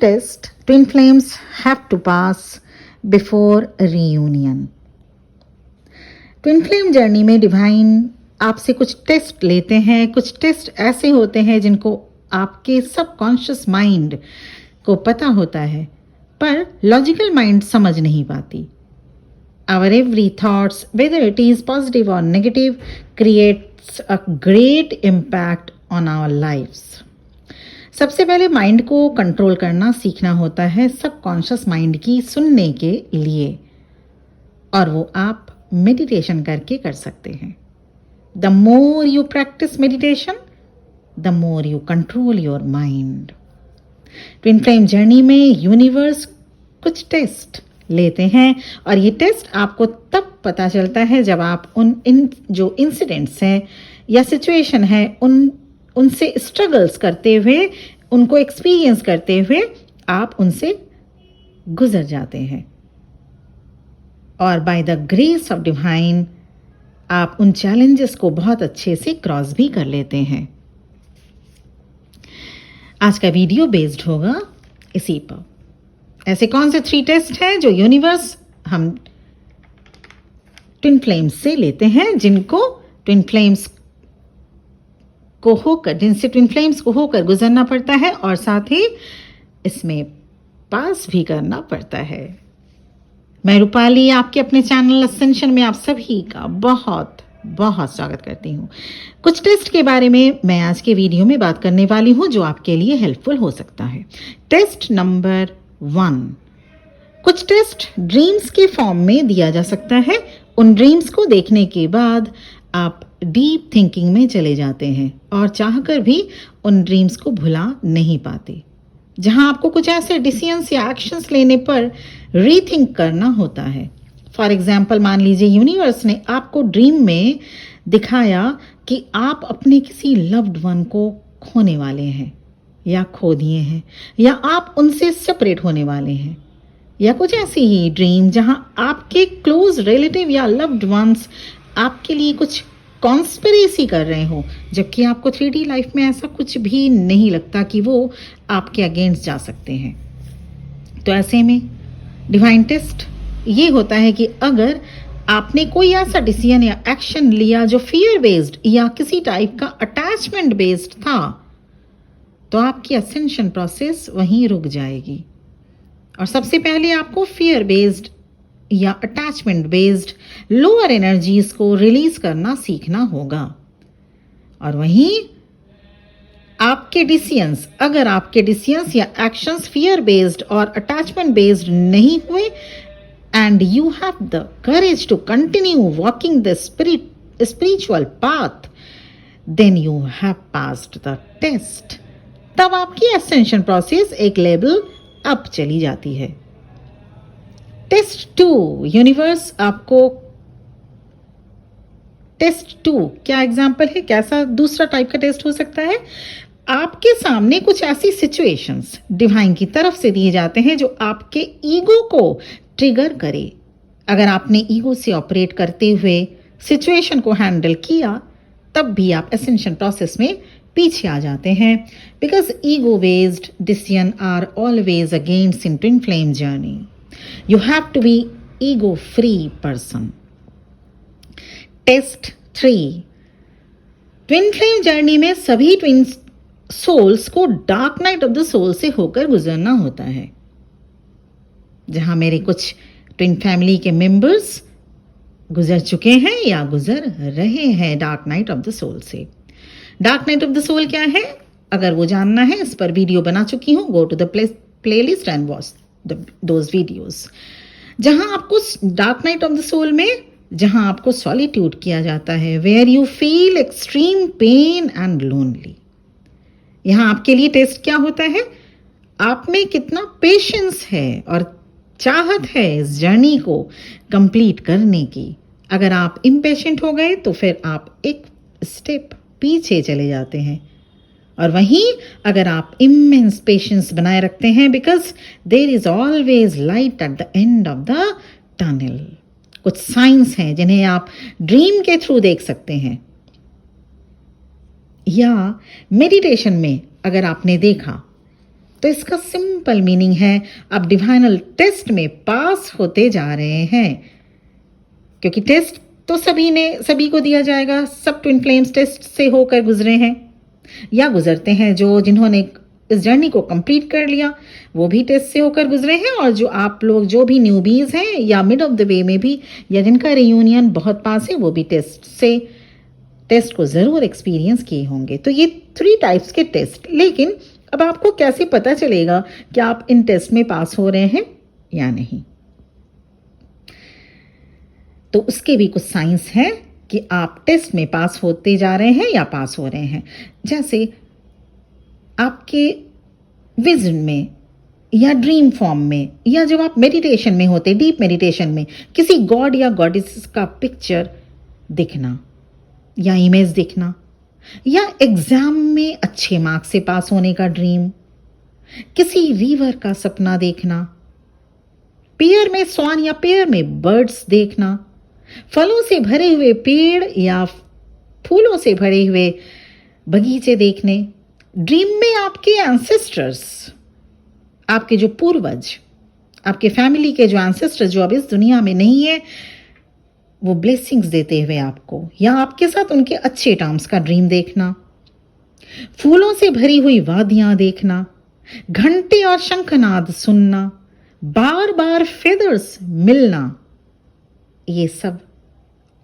test twin flames have to pass before a reunion? Twin flame journey में divine आपसे कुछ test लेते हैं. कुछ टेस्ट ऐसे होते हैं जिनको आपके सबकॉन्शियस माइंड को पता होता है पर लॉजिकल माइंड समझ नहीं पाती. Our every thoughts, whether it is positive or negative, creates a great impact on our lives. सबसे पहले माइंड को कंट्रोल करना सीखना होता है सबकॉन्शियस माइंड की सुनने के लिए, और वो आप मेडिटेशन करके कर सकते हैं. The more you practice meditation, the more you control your mind. Twin flame journey में यूनिवर्स कुछ टेस्ट लेते हैं और ये टेस्ट आपको तब पता चलता है जब आप इन जो इंसिडेंट्स हैं या सिचुएशन है उनसे स्ट्रगल्स करते हुए, उनको एक्सपीरियंस करते हुए आप उनसे गुजर जाते हैं, और by the grace of divine आप उन चैलेंजेस को बहुत अच्छे से क्रॉस भी कर लेते हैं. आज का वीडियो बेस्ड होगा इसी पर. ऐसे कौन से 3 टेस्ट हैं जो यूनिवर्स हम ट्विन फ्लेम्स से लेते हैं, जिनसे ट्विन फ्लेम्स को होकर गुजरना पड़ता है और साथ ही इसमें पास भी करना पड़ता है. मैं रूपाली आपके अपने चैनल असेंशन में आप सभी का बहुत बहुत स्वागत करती हूँ. कुछ टेस्ट के बारे में मैं आज के वीडियो में बात करने वाली हूँ जो आपके लिए हेल्पफुल हो सकता है. Test number 1. कुछ टेस्ट ड्रीम्स के फॉर्म में दिया जा सकता है. उन ड्रीम्स को देखने के बाद आप डीप थिंकिंग में चले जाते हैं और चाहकर भी उन ड्रीम्स को भुला नहीं पाते, जहां आपको कुछ ऐसे डिसीजंस या एक्शंस लेने पर रीथिंक करना होता है. फॉर एग्जाम्पल, मान लीजिए यूनिवर्स ने आपको ड्रीम में दिखाया कि आप अपने किसी लव्ड वन को खोने वाले हैं या खो दिए हैं, या आप उनसे सेपरेट होने वाले हैं, या कुछ ऐसी ही ड्रीम जहां आपके क्लोज रिलेटिव या लव्ड वंस आपके लिए कुछ कॉन्स्पिरेसी कर रहे हो, जबकि आपको 3D लाइफ में ऐसा कुछ भी नहीं लगता कि वो आपके अगेंस्ट जा सकते हैं. तो ऐसे में डिवाइन टेस्ट ये होता है कि अगर आपने कोई ऐसा डिसीजन या एक्शन लिया जो फियर बेस्ड या किसी टाइप का अटैचमेंट बेस्ड था, तो आपकी असेंशन प्रोसेस वहीं रुक जाएगी. और सबसे पहले आपको फियर बेस्ड या अटैचमेंट बेस्ड लोअर एनर्जीज को रिलीज करना सीखना होगा. और वहीं अगर आपके डिसीजंस या एक्शंस फियर बेस्ड और अटैचमेंट बेस्ड नहीं हुए, and you have the courage to continue walking the spiritual path, then you have passed the test. तब आपकी असेंशन प्रोसेस एक लेवल अप चली जाती है. टेस्ट 2. यूनिवर्स आपको टेस्ट 2 क्या एग्जाम्पल है, कैसा दूसरा टाइप का टेस्ट हो सकता है. आपके सामने कुछ ऐसी सिचुएशंस डिवाइन की तरफ से दिए जाते हैं जो आपके ईगो को ट्रिगर करे. अगर आपने ईगो से ऑपरेट करते हुए सिचुएशन को हैंडल किया, तब भी आप असेंशन प्रोसेस में पीछे आ जाते हैं, because ego based decision are always against in twin flame journey. You have to be ego free person. Test 3. Twin flame journey में सभी ट्विन सोल्स को dark night of the soul से होकर गुजरना होता है, जहां मेरे कुछ ट्विन फैमिली के मेंबर्स गुजर चुके हैं या गुजर रहे हैं dark night of the soul से. Dark night of the soul क्या है, अगर वो जानना है इस पर वीडियो बना चुकी हूँ. Go to the playlist and watch those videos. जहां आपको dark night of the soul में जहां आपको सॉलिट्यूड किया जाता है, where you feel extreme pain and lonely. यहां आपके लिए टेस्ट क्या होता है, आप में कितना पेशेंस है और चाहत है इस जर्नी को कंप्लीट करने की. अगर आप इम्पेशेंट हो गए तो फिर आप एक स्टेप पीछे चले जाते हैं. और वहीं अगर आप इमेंस पेशेंस बनाए रखते हैं, because there is always light at the end of the tunnel. कुछ साइंस हैं जिन्हें आप ड्रीम के थ्रू देख सकते हैं, या मेडिटेशन में अगर आपने देखा तो इसका सिंपल मीनिंग है आप डिवाइनल टेस्ट में पास होते जा रहे हैं, क्योंकि टेस्ट तो सभी को दिया जाएगा। सब ट्विन फ्लेम्स टेस्ट से होकर गुजरे हैं या गुजरते हैं। जिन्होंने इस जर्नी को कंप्लीट कर लिया वो भी टेस्ट से होकर गुजरे हैं, और जो आप लोग जो भी न्यूबीज हैं या मिड ऑफ द वे में भी, या जिनका रियूनियन बहुत पास है, वो भी टेस्ट को ज़रूर एक्सपीरियंस किए होंगे। तो ये 3 टाइप्स के टेस्ट। लेकिन अब आपको कैसे पता चलेगा कि आप इन टेस्ट में पास हो रहे हैं या नहीं? तो उसके भी कुछ साइंस हैं कि आप टेस्ट में पास होते जा रहे हैं या पास हो रहे हैं। जैसे आपके विजन में या ड्रीम फॉर्म में, या जब आप मेडिटेशन में होते, डीप मेडिटेशन में, किसी गॉड या गॉडेस का पिक्चर दिखना या इमेज दिखना, या एग्जाम में अच्छे मार्क्स से पास होने का ड्रीम, किसी रिवर का सपना देखना, पेड़ में स्वान या पेड़ में बर्ड्स देखना, फलों से भरे हुए पेड़ या फूलों से भरे हुए बगीचे देखने, ड्रीम में आपके एंसेस्टर्स, आपके जो पूर्वज, आपके फैमिली के जो एंसेस्टर्स जो अब इस दुनिया में नहीं है, वो ब्लेसिंग्स देते हुए आपको या आपके साथ उनके अच्छे टर्म्स का ड्रीम देखना, फूलों से भरी हुई वादियां देखना, घंटे और शंखनाद सुनना, बार बार फेदर्स मिलना, ये सब,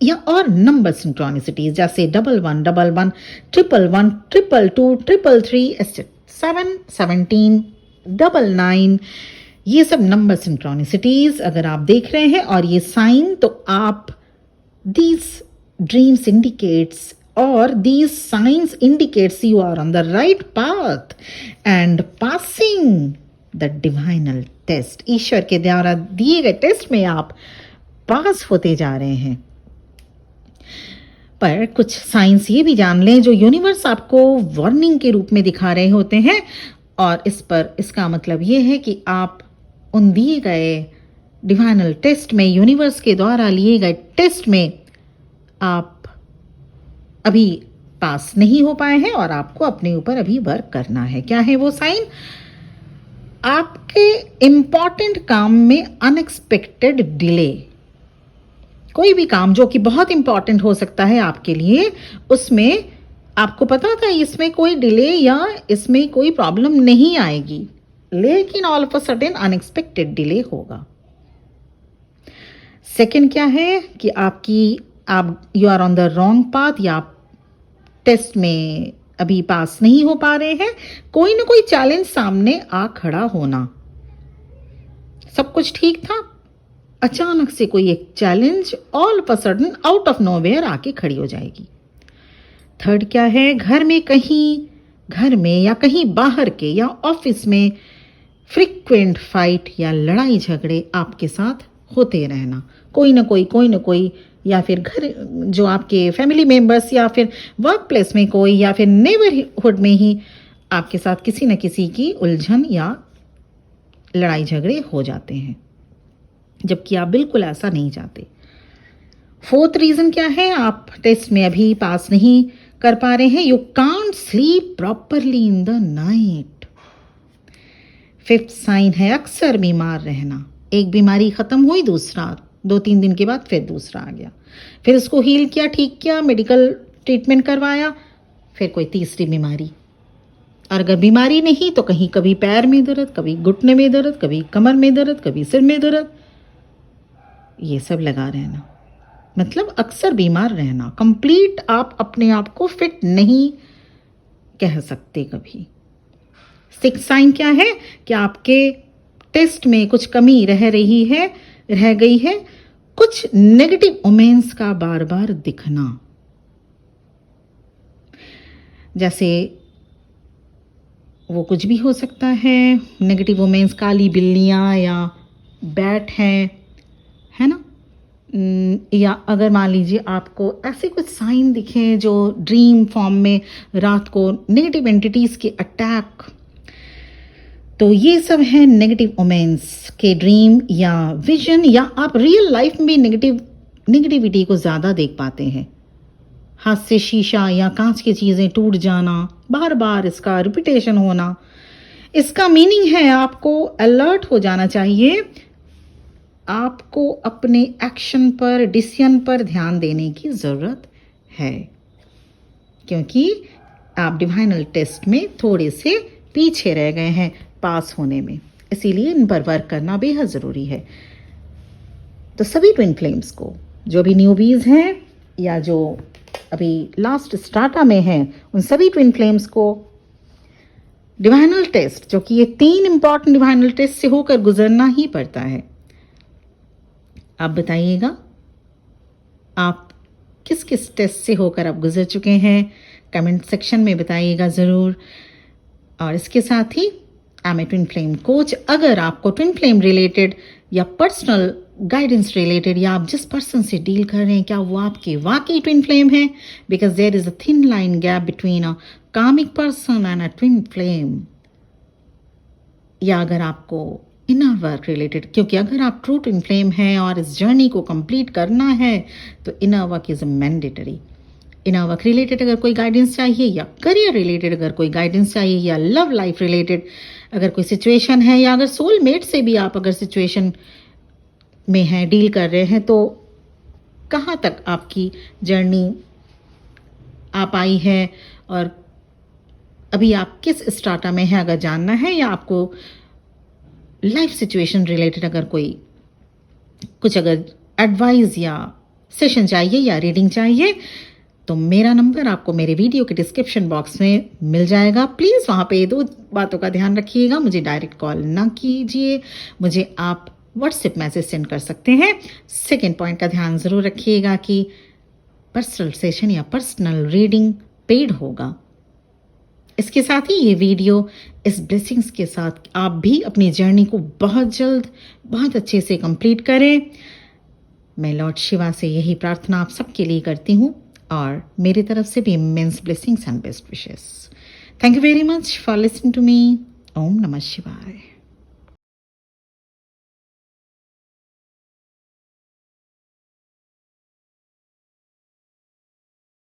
या और नंबर सिंक्रोनिसिटीज जैसे 11 11 111 222 333 7 17 99, ये सब नंबर सिंक्रोनिसिटीज अगर आप देख रहे हैं और ये साइन, तो आप these dreams indicates or these signs indicates you are on the right path and passing the divinal test. ईश्वर के द्वारा दिए गए टेस्ट में आप पास होते जा रहे हैं। पर कुछ साइंस ये भी जान लें जो यूनिवर्स आपको वार्निंग के रूप में दिखा रहे होते हैं, और इसका मतलब ये है कि आप उन दिए गए डिवाइनल टेस्ट में, यूनिवर्स के द्वारा लिए गए टेस्ट में आप अभी पास नहीं हो पाए हैं और आपको अपने ऊपर अभी वर्क करना है। क्या है वो साइन? आपके इंपॉर्टेंट काम में अनएक्सपेक्टेड डिले, कोई भी काम जो कि बहुत इंपॉर्टेंट हो सकता है आपके लिए, उसमें आपको पता था इसमें कोई डिले या इसमें कोई प्रॉब्लम नहीं आएगी, लेकिन all of a sudden unexpected delay होगा। सेकंड क्या है कि आप you are on the wrong path, या आप टेस्ट में अभी पास नहीं हो पा रहे हैं। कोई ना कोई चैलेंज सामने आ खड़ा होना, सब कुछ ठीक था, अचानक से कोई एक challenge all of a sudden out of nowhere आके खड़ी हो जाएगी। थर्ड क्या है? घर में या कहीं बाहर के या ऑफिस में फ्रीक्वेंट फाइट या लड़ाई झगड़े आपके साथ होते रहना, कोई ना कोई, या फिर घर जो आपके फैमिली मेंबर्स, या फिर वर्क प्लेस में कोई, या फिर नेबरहुड में ही आपके साथ किसी न किसी की उलझन या लड़ाई झगड़े हो जाते हैं, जबकि आप बिल्कुल ऐसा नहीं चाहते। फोर्थ रीजन क्या है? आप टेस्ट में अभी पास नहीं कर पा रहे हैं, you can't sleep properly in the night. Fifth sign है अक्सर बीमार रहना। एक बीमारी खत्म हुई, दूसरा 2-3 दिन के बाद फिर दूसरा आ गया, फिर उसको हील किया, ठीक किया, मेडिकल ट्रीटमेंट करवाया, फिर कोई तीसरी बीमारी। और अगर बीमारी नहीं तो कभी पैर में दर्द, कभी घुटने में दर्द, कभी कमर में दर्द, कभी सिर में दर्द, ये सब लगा रहना, मतलब अक्सर बीमार रहना। कंप्लीट आप अपने आप को फिट नहीं कह सकते कभी। सिक्स साइन क्या है? कि आपके टेस्ट में कुछ कमी रह गई है, कुछ नेगेटिव ओमेंस का बार बार दिखना, जैसे वो कुछ भी हो सकता है, नेगेटिव ओमेंस, काली बिल्लियां या बैट है ना, या अगर मान लीजिए आपको ऐसे कुछ साइन दिखे जो ड्रीम फॉर्म में रात को नेगेटिव एंटिटीज के अटैक, तो ये सब है नेगेटिव ओमेंस के ड्रीम या विजन, या आप रियल लाइफ में नेगेटिविटी को ज़्यादा देख पाते हैं। हाथ से शीशा या कांच की चीज़ें टूट जाना, बार बार इसका रिपीटेशन होना, इसका मीनिंग है आपको अलर्ट हो जाना चाहिए, आपको अपने एक्शन पर, डिसीजन पर ध्यान देने की ज़रूरत है, क्योंकि आप डिवाइनल टेस्ट में थोड़े से पीछे रह गए हैं पास होने में, इसीलिए इन पर वर्क करना बेहद ज़रूरी है। तो सभी ट्विन फ्लेम्स को, जो भी न्यूबीज़ हैं या जो अभी लास्ट स्टार्टा में हैं, उन सभी ट्विन फ्लेम्स को डिवाइनल टेस्ट, जो कि ये 3 इंपॉर्टेंट डिवाइनल टेस्ट से होकर गुजरना ही पड़ता है। आप बताइएगा आप किस किस टेस्ट से होकर आप गुजर चुके हैं, कमेंट सेक्शन में बताइएगा ज़रूर। और इसके साथ ही I am a twin flame coach. अगर आपको ट्विन फ्लेम रिलेटेड या पर्सनल गाइडेंस रिलेटेड, या आप जिस पर्सन से डील कर रहे हैं, क्या वो आपके वाकई ट्विन फ्लेम है, because there is a thin line gap between a karmic person and a twin flame, या अगर आपको इनर वर्क रिलेटेड, क्योंकि अगर आप ट्रू ट्विन फ्लेम हैं और इस जर्नी को कंप्लीट करना है तो inner work is mandatory. Inner work related अगर कोई गाइडेंस चाहिए, या करियर रिलेटेड अगर कोई गाइडेंस चाहिए, या लव लाइफ रिलेटेड अगर कोई सिचुएशन है, या अगर सोलमेट से भी आप अगर सिचुएशन में हैं, डील कर रहे हैं, तो कहाँ तक आपकी जर्नी आप आई है और अभी आप किस स्टार्टा में हैं, अगर जानना है, या आपको लाइफ सिचुएशन रिलेटेड अगर कोई कुछ अगर एडवाइस या सेशन चाहिए या रीडिंग चाहिए, तो मेरा नंबर आपको मेरे वीडियो के डिस्क्रिप्शन बॉक्स में मिल जाएगा। प्लीज़ वहाँ पे 2 बातों का ध्यान रखिएगा, मुझे डायरेक्ट कॉल ना कीजिए, मुझे आप व्हाट्सएप मैसेज सेंड कर सकते हैं। सेकेंड पॉइंट का ध्यान ज़रूर रखिएगा कि पर्सनल सेशन या पर्सनल रीडिंग पेड होगा। इसके साथ ही ये वीडियो इस ब्लेसिंग्स के साथ आप भी अपनी जर्नी को बहुत जल्द बहुत अच्छे से कंप्लीट करें। मैं लॉर्ड शिवा से यही प्रार्थना आप सबके लिए करती हूँ, और मेरी तरफ से भी immense blessings and best wishes. Thank you very much for listening to me. ओम नमः शिवाय।